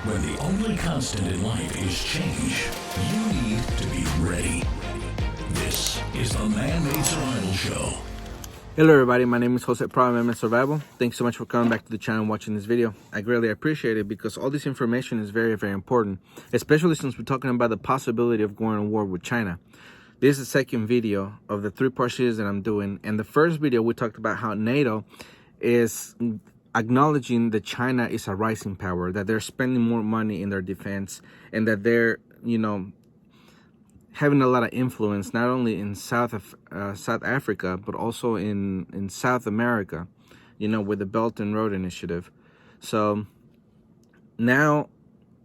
When the only constant in life is change, you need to be ready. This is the Man-Made Survival Show. Hello everybody, my name is Jose from Man-Made Survival. Thanks so much for coming back to the channel and watching this video. I greatly appreciate it because all this information is very, very important, especially since we're talking about the possibility of going to war with China. This is the second video of the 3-part series that I'm doing. And the first video, we talked about how NATO is acknowledging that China is a rising power, that they're spending more money in their defense, and that they're, having a lot of influence, not only in South Africa, but also in South America, with the Belt and Road Initiative. So now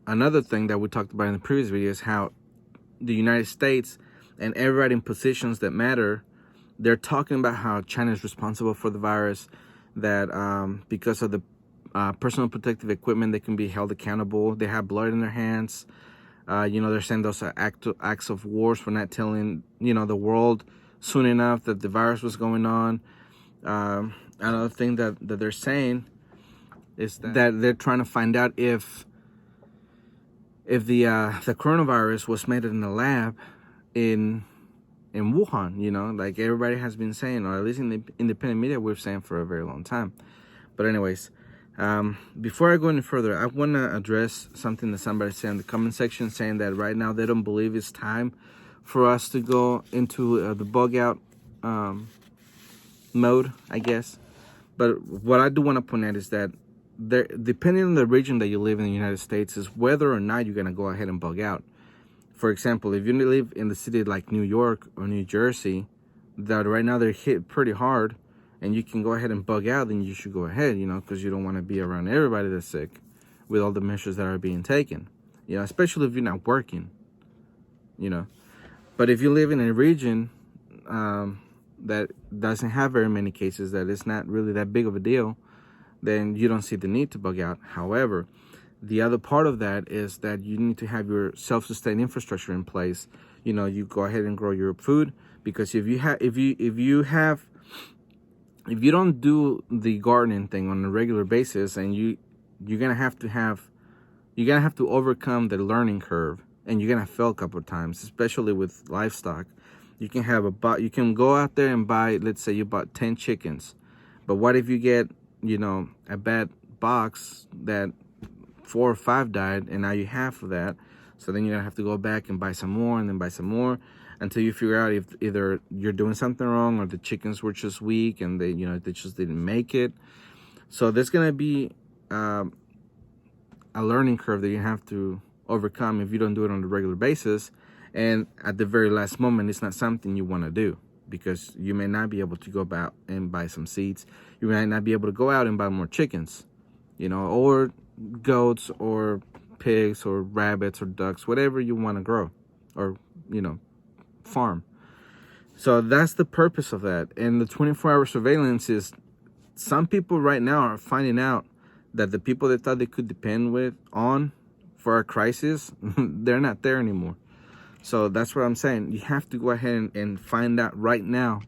another thing that we talked about in the previous video is how the United States and everybody in positions that matter, they're talking about how China is responsible for the virus, that because of the personal protective equipment, they can be held accountable. They have blood in their hands. They're saying those are acts of wars for not telling, the world soon enough that the virus was going on. Another thing that they're saying is that they're trying to find out if the coronavirus was made in a lab in Wuhan, like everybody has been saying, or at least in the independent media we're saying for a very long time. But anyways, before I go any further, I want to address something that somebody said in the comment section, saying that right now they don't believe it's time for us to go into the bug out mode, I guess. But what I do want to point out is that depending on the region that you live in the United States, is whether or not you're going to go ahead and bug out. For example, if you live in the city like New York or New Jersey, that right now they're hit pretty hard, and you can go ahead and bug out, then you should go ahead, because you don't want to be around everybody that's sick with all the measures that are being taken, especially if you're not working, But if you live in a region that doesn't have very many cases, that it's not really that big of a deal, then you don't see the need to bug out. However, the other part of that is that you need to have your self-sustained infrastructure in place. You go ahead and grow your food, because if you don't do the gardening thing on a regular basis, and you're gonna have to overcome the learning curve, and you're gonna fail a couple of times, especially with livestock. You can go out there and buy, let's say you bought 10 chickens, but what if you get a bad box that 4 or 5 died, and now you have for that? So then you're gonna have to go back and buy some more, and then buy some more, until you figure out if either you're doing something wrong, or the chickens were just weak and they just didn't make it. So there's gonna be a learning curve that you have to overcome if you don't do it on a regular basis. And at the very last moment, it's not something you want to do, because you may not be able to go out and buy some seeds. You might not be able to go out and buy more chickens, or goats or pigs or rabbits or ducks, whatever you want to grow or farm. So that's the purpose of that. And the 24-hour surveillance is, some people right now are finding out that the people they thought they could depend on for a crisis, they're not there anymore. So that's what I'm saying. You have to go ahead and find out right now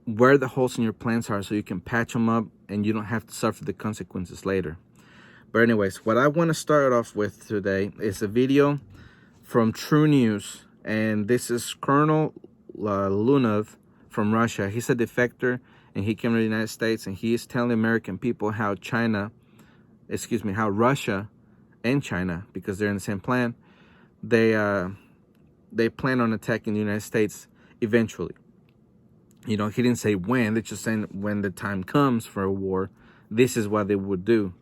where the holes in your plants are, so you can patch them up and you don't have to suffer the consequences later. But anyways, what I want to start off with today is a video from True News, and this is Colonel Lunov from Russia. He's a defector, and he came to the United States, and he is telling the American people how Russia and China, because they're in the same plan, they plan on attacking the United States eventually. He didn't say when. They're just saying when the time comes for a war, this is what they would do.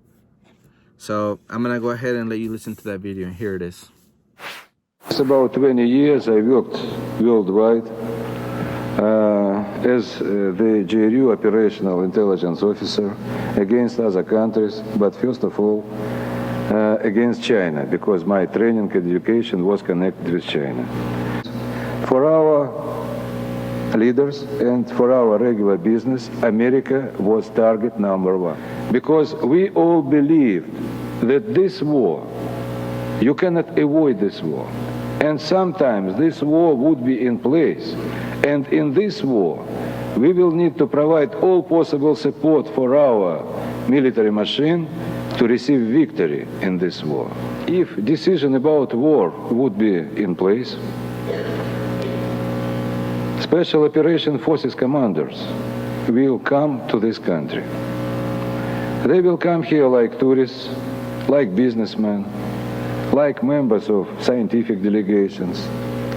So I'm gonna go ahead and let you listen to that video, and here it is. It's about 20 years I worked worldwide as the GRU operational intelligence officer against other countries, but first of all against China, because my training and education was connected with China. For our leaders and for our regular business, America was target number 1, because we all believed that this war, you cannot avoid this war. And sometimes this war would be in place. And in this war, we will need to provide all possible support for our military machine to receive victory in this war. If decision about war would be in place, Special Operation Forces commanders will come to this country. They will come here like tourists, like businessmen, like members of scientific delegations,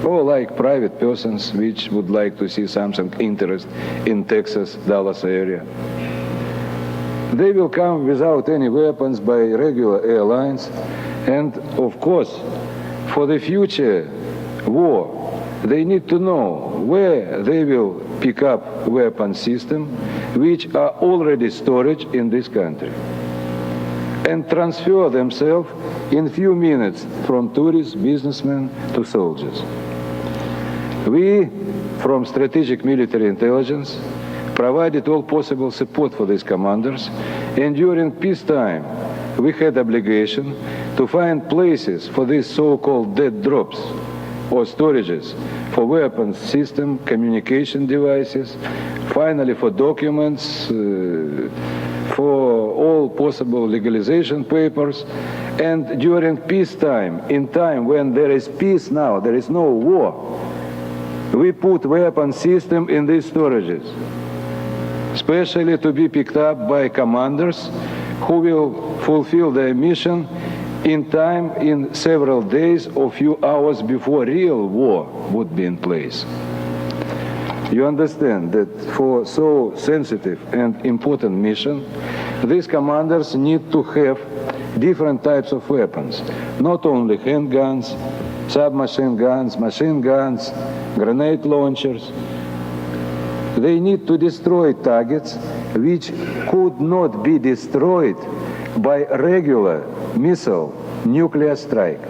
or like private persons which would like to see something interest in Texas, Dallas area. They will come without any weapons by regular airlines, and of course, for the future war, they need to know where they will pick up weapon systems which are already stored in this country and transfer themselves in few minutes from tourists, businessmen to soldiers. We, from Strategic Military Intelligence, provided all possible support for these commanders, and during peacetime we had obligation to find places for these so-called dead drops or storages for weapons system, communication devices, finally for documents, for all possible legalization papers. And during peacetime, in time when there is peace now, there is no war, we put weapon system in these storages, especially to be picked up by commanders who will fulfill their mission in time, in several days or few hours before real war would be in place. You understand that for so sensitive and important mission, these commanders need to have different types of weapons, not only handguns, submachine guns, machine guns, grenade launchers. They need to destroy targets which could not be destroyed by regular missile nuclear strike.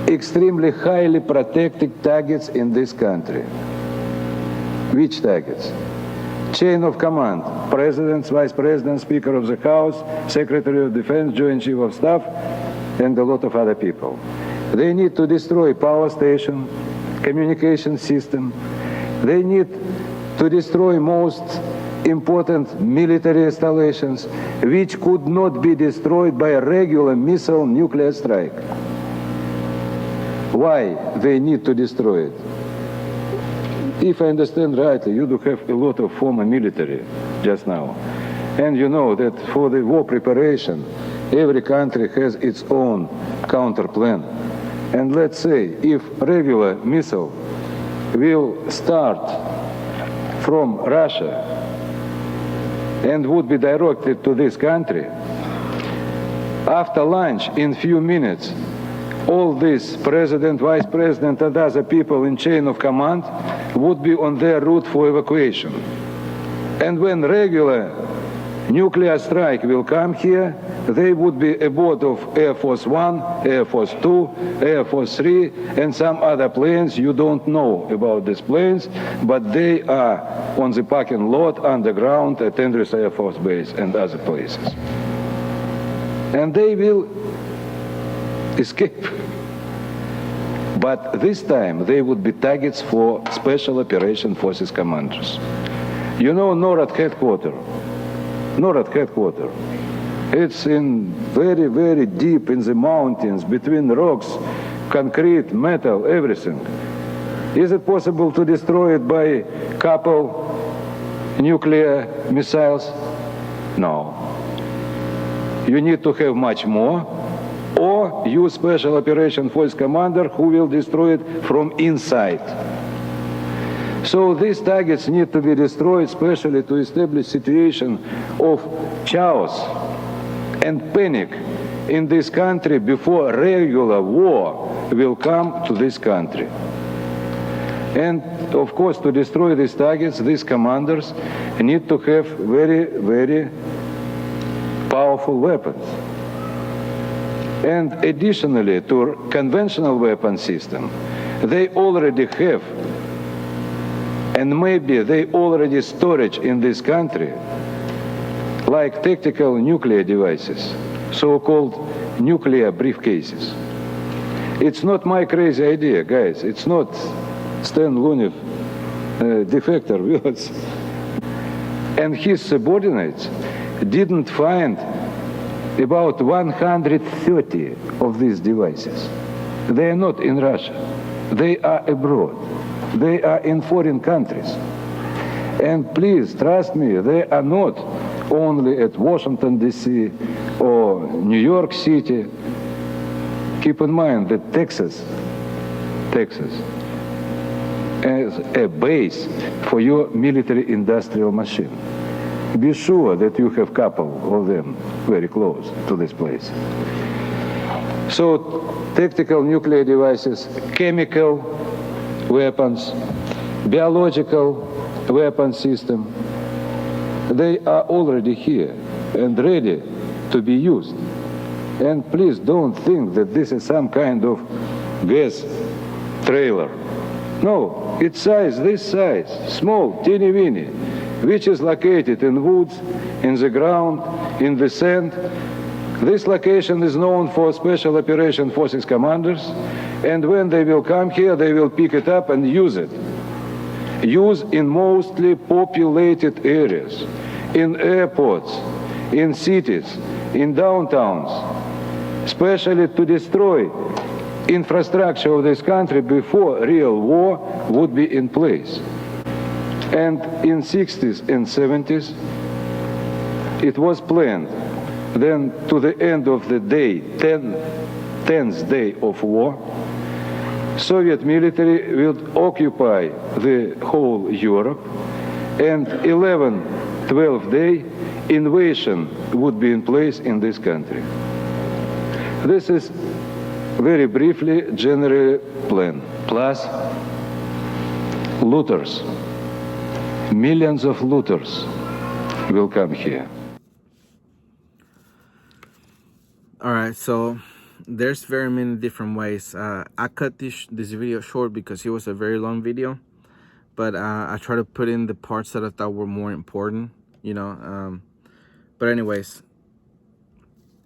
Extremely highly protected targets in this country. Which targets? Chain of command: President, Vice President, Speaker of the House, Secretary of Defense, Joint Chief of Staff, and a lot of other people. They need to destroy power station, communication system. They need to destroy most important military installations which could not be destroyed by a regular missile nuclear strike. Why they need to destroy it? If I understand rightly, you do have a lot of former military just now. And you know that for the war preparation, every country has its own counter plan. And let's say if regular missile will start from Russia and would be directed to this country, after lunch, in few minutes, all this president, vice president, and other people in chain of command would be on their route for evacuation. And when regular nuclear strike will come here, they would be aboard of Air Force One, Air Force Two, Air Force 3, and some other planes. You don't know about these planes, but they are on the parking lot underground at Andrews Air Force Base and other places. And they will escape. But this time they would be targets for Special Operation Forces commanders. You know NORAD headquarters. NORAD headquarters. It's in very, very deep in the mountains, between rocks, concrete, metal, everything. Is it possible to destroy it by a couple nuclear missiles? No. You need to have much more, or use Special Operation Force commander who will destroy it from inside. So these targets need to be destroyed, especially to establish situation of chaos and panic in this country before regular war will come to this country. And of course, to destroy these targets, these commanders need to have very, very powerful weapons. And additionally to conventional weapon system, they already have, and maybe they already storage in this country, like tactical nuclear devices, so-called nuclear briefcases. It's not my crazy idea, guys. It's not Stan Lunev defector words. And his subordinates didn't find about 130 of these devices. They are not in Russia. They are abroad. They are in foreign countries. And please, trust me, they are not only at Washington, D.C. or New York City. Keep in mind that Texas as a base for your military-industrial machine. Be sure that you have a couple of them very close to this place. So, tactical nuclear devices, chemical weapons, biological weapon system, they are already here and ready to be used. And please don't think that this is some kind of gas trailer. No, it's this size, small, teeny-weeny, which is located in woods, in the ground, in the sand. This location is known for Special Operation Forces commanders, and when they will come here, they will pick it up and use it. Use in mostly populated areas, in airports, in cities, in downtowns, especially to destroy infrastructure of this country before real war would be in place. And in 60s and 70s, it was planned. Then to the end of the day, 10th day of war, Soviet military will occupy the whole Europe, and 12th day, invasion would be in place in this country. This is very briefly general plan. Plus, looters. Millions of looters will come here. All right, so there's very many different ways. I cut this video short because it was a very long video, but I try to put in the parts that I thought were more important, you know. But anyways,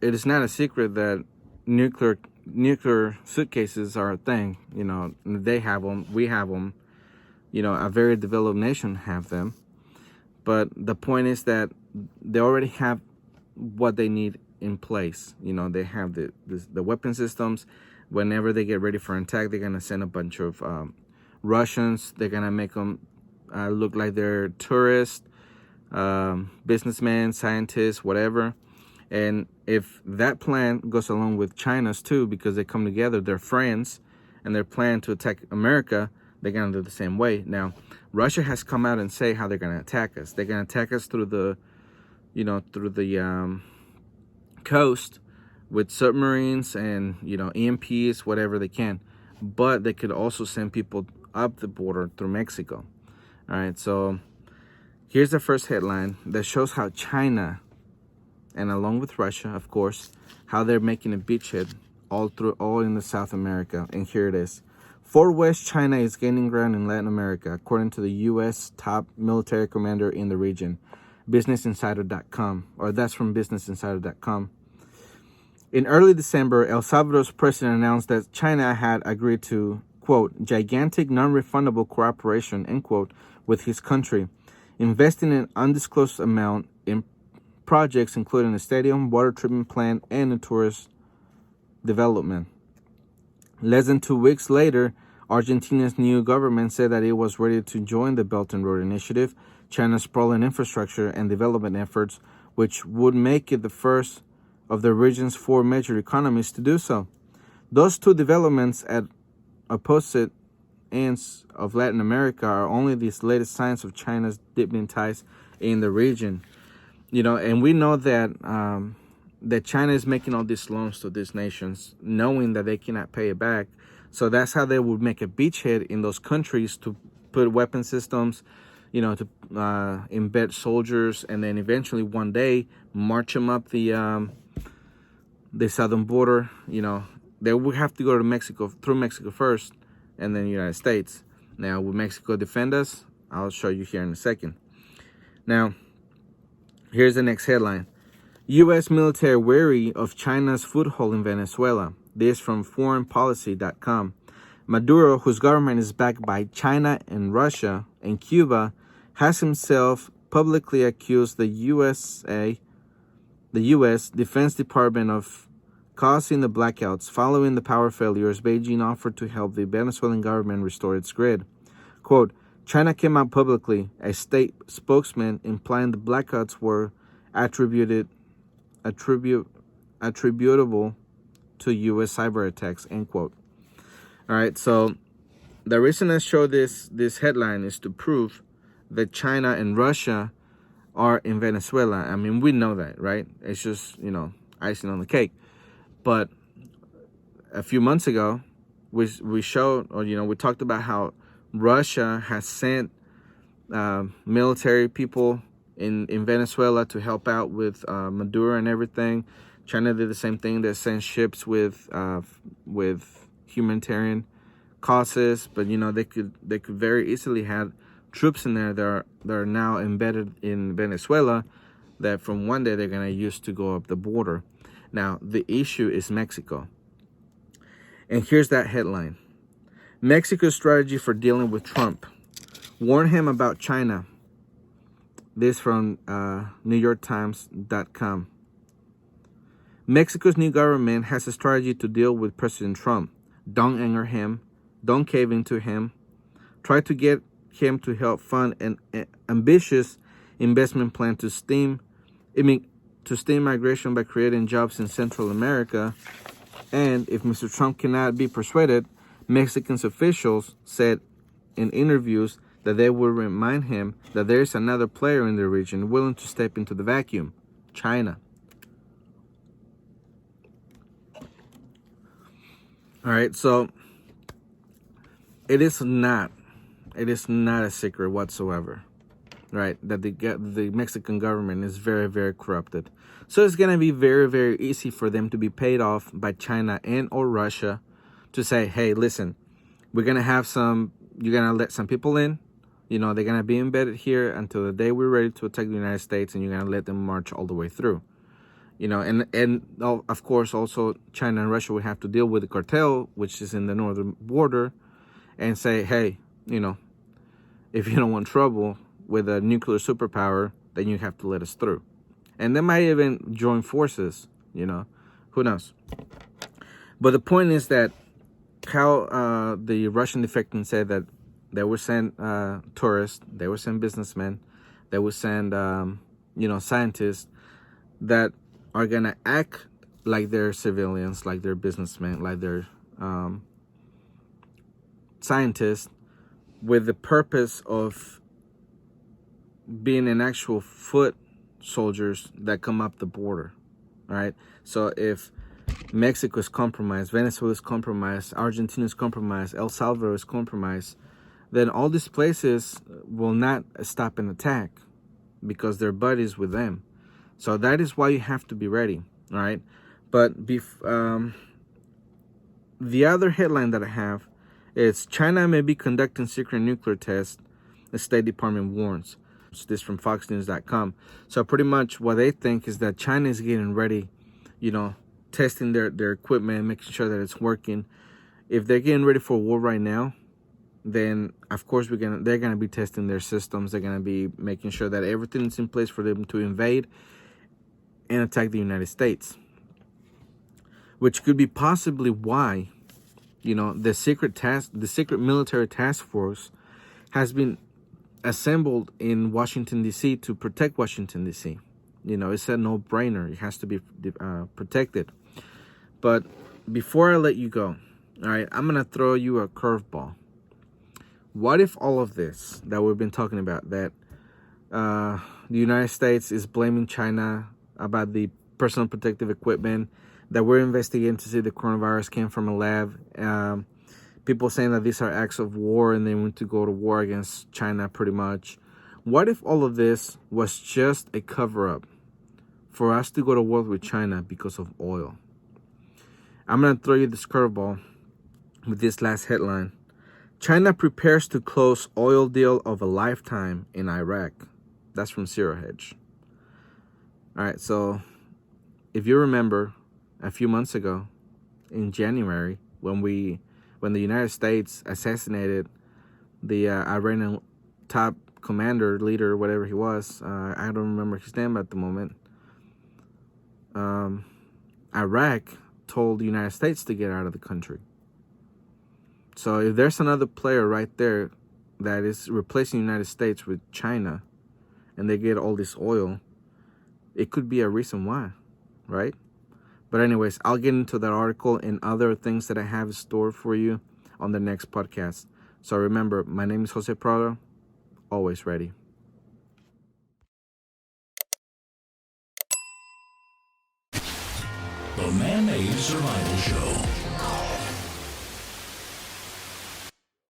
it is not a secret that nuclear suitcases are a thing. You know, they have them, we have them. You know, a very developed nation have them. But the point is that they already have what they need in place. You know, they have the weapon systems. Whenever they get ready for an attack, they're gonna send a bunch of Russians. They're gonna make them look like they're tourists, businessmen, scientists, whatever. And if that plan goes along with China's too, because they come together, they're friends, and they're planning to attack America, they're gonna do the same way. Now, Russia has come out and say how they're gonna attack us. They're gonna attack us through the, you know, through the coast with submarines and, you know, EMPs, whatever they can. But they could also send people up the border through Mexico. All right, so here's the first headline that shows how China, and along with Russia, of course, how they're making a beachhead all in the South America. And here it is. Fort West China is gaining ground in Latin America, according to the U.S. top military commander in the region, BusinessInsider.com, or that's from BusinessInsider.com. In early December, El Salvador's president announced that China had agreed to, quote, gigantic non-refundable cooperation, end quote, with his country, investing an undisclosed amount in projects including a stadium, water treatment plant, and a tourist development. Less than 2 weeks later, Argentina's new government said that it was ready to join the Belt and Road Initiative, China's sprawling infrastructure and development efforts, which would make it the first of the region's 4 major economies to do so. Those two developments at opposite ends of Latin America are only the latest signs of China's deepening ties in the region. You know, and we know that that China is making all these loans to these nations, knowing that they cannot pay it back. So that's how they would make a beachhead in those countries to put weapon systems, you know, to embed soldiers, and then eventually one day march them up the southern border. You know, they would have to go to Mexico, through Mexico first, and then the United States. Now, will Mexico defend us? I'll show you here in a second. Now, here's the next headline. U.S. military wary of China's foothold in Venezuela. This from foreignpolicy.com. Maduro, whose government is backed by China and Russia and Cuba, has himself publicly accused the U.S. Defense Department of causing the blackouts. Following the power failures, Beijing offered to help the Venezuelan government restore its grid. Quote, China came out publicly, a state spokesman, implying the blackouts were attributable to U.S. cyber attacks, end quote. All right, so the reason I show this headline is to prove that China and Russia are in Venezuela. I mean, we know that, right? It's just, icing on the cake. But a few months ago, we showed, or, we talked about how Russia has sent military people in Venezuela to help out with Maduro and everything. China did the same thing. They sent ships with humanitarian causes, but they could very easily have troops in there that are now embedded in Venezuela that from one day they're going to use to go up the border. Now the issue is Mexico, and here's that headline: Mexico's strategy for dealing with Trump. Warn him about China. This from NewYorkTimes.com. Mexico's new government has a strategy to deal with President Trump. Don't anger him. Don't cave into him. Try to get him to help fund an ambitious investment plan to stem migration by creating jobs in Central America. And if Mr. Trump cannot be persuaded, Mexican officials said in interviews that they will remind him that there is another player in the region willing to step into the vacuum: China. All right, so it is not a secret whatsoever, right, that the Mexican government is very, very corrupted. So it's going to be very, very easy for them to be paid off by China and or Russia to say, hey, listen, you're going to let some people in, they're going to be embedded here until the day we're ready to attack the United States, and you're going to let them march all the way through. And of course, also China and Russia would have to deal with the cartel, which is in the northern border, and say, hey, if you don't want trouble with a nuclear superpower, then you have to let us through. And they might even join forces, who knows? But the point is that how the Russian defectants said that they would send tourists, they would send businessmen, they would send, scientists that are going to act like they're civilians, like they're businessmen, like they're scientists, with the purpose of being an actual foot soldiers that come up the border. All right. So if Mexico is compromised, Venezuela is compromised, Argentina is compromised, El Salvador is compromised, then all these places will not stop an attack because they're buddies with them. So that is why you have to be ready. All right. But the other headline that I have is China may be conducting secret nuclear tests, the State Department warns. This from FoxNews.com. So pretty much what they think is that China is getting ready, testing their equipment, making sure that it's working. If they're getting ready for a war right now, then of course they're gonna be testing their systems. They're gonna be making sure that everything is in place for them to invade and attack the United States, which could be possibly why, the secret military task force has been assembled in Washington, D.C. to protect Washington, D.C. It's a no-brainer. It has to be protected. But before I let you go, all right, I'm going to throw you a curveball. What if all of this that we've been talking about, that the United States is blaming China about the personal protective equipment, that we're investigating to see the coronavirus came from a lab, people saying that these are acts of war and they want to go to war against China pretty much. What if all of this was just a cover-up for us to go to war with China because of oil? I'm going to throw you this curveball with this last headline. China prepares to close oil deal of a lifetime in Iraq. That's from Zero Hedge. All right, so if you remember a few months ago in January when the United States assassinated the Iranian top commander, leader, whatever he was, I don't remember his name at the moment, Iraq told the United States to get out of the country. So if there's another player right there that is replacing the United States with China, and they get all this oil, it could be a reason why, right? But anyways, I'll get into that article and other things that I have stored for you on the next podcast. So remember, my name is Jose Prado, always ready. The Man-Made Survival Show.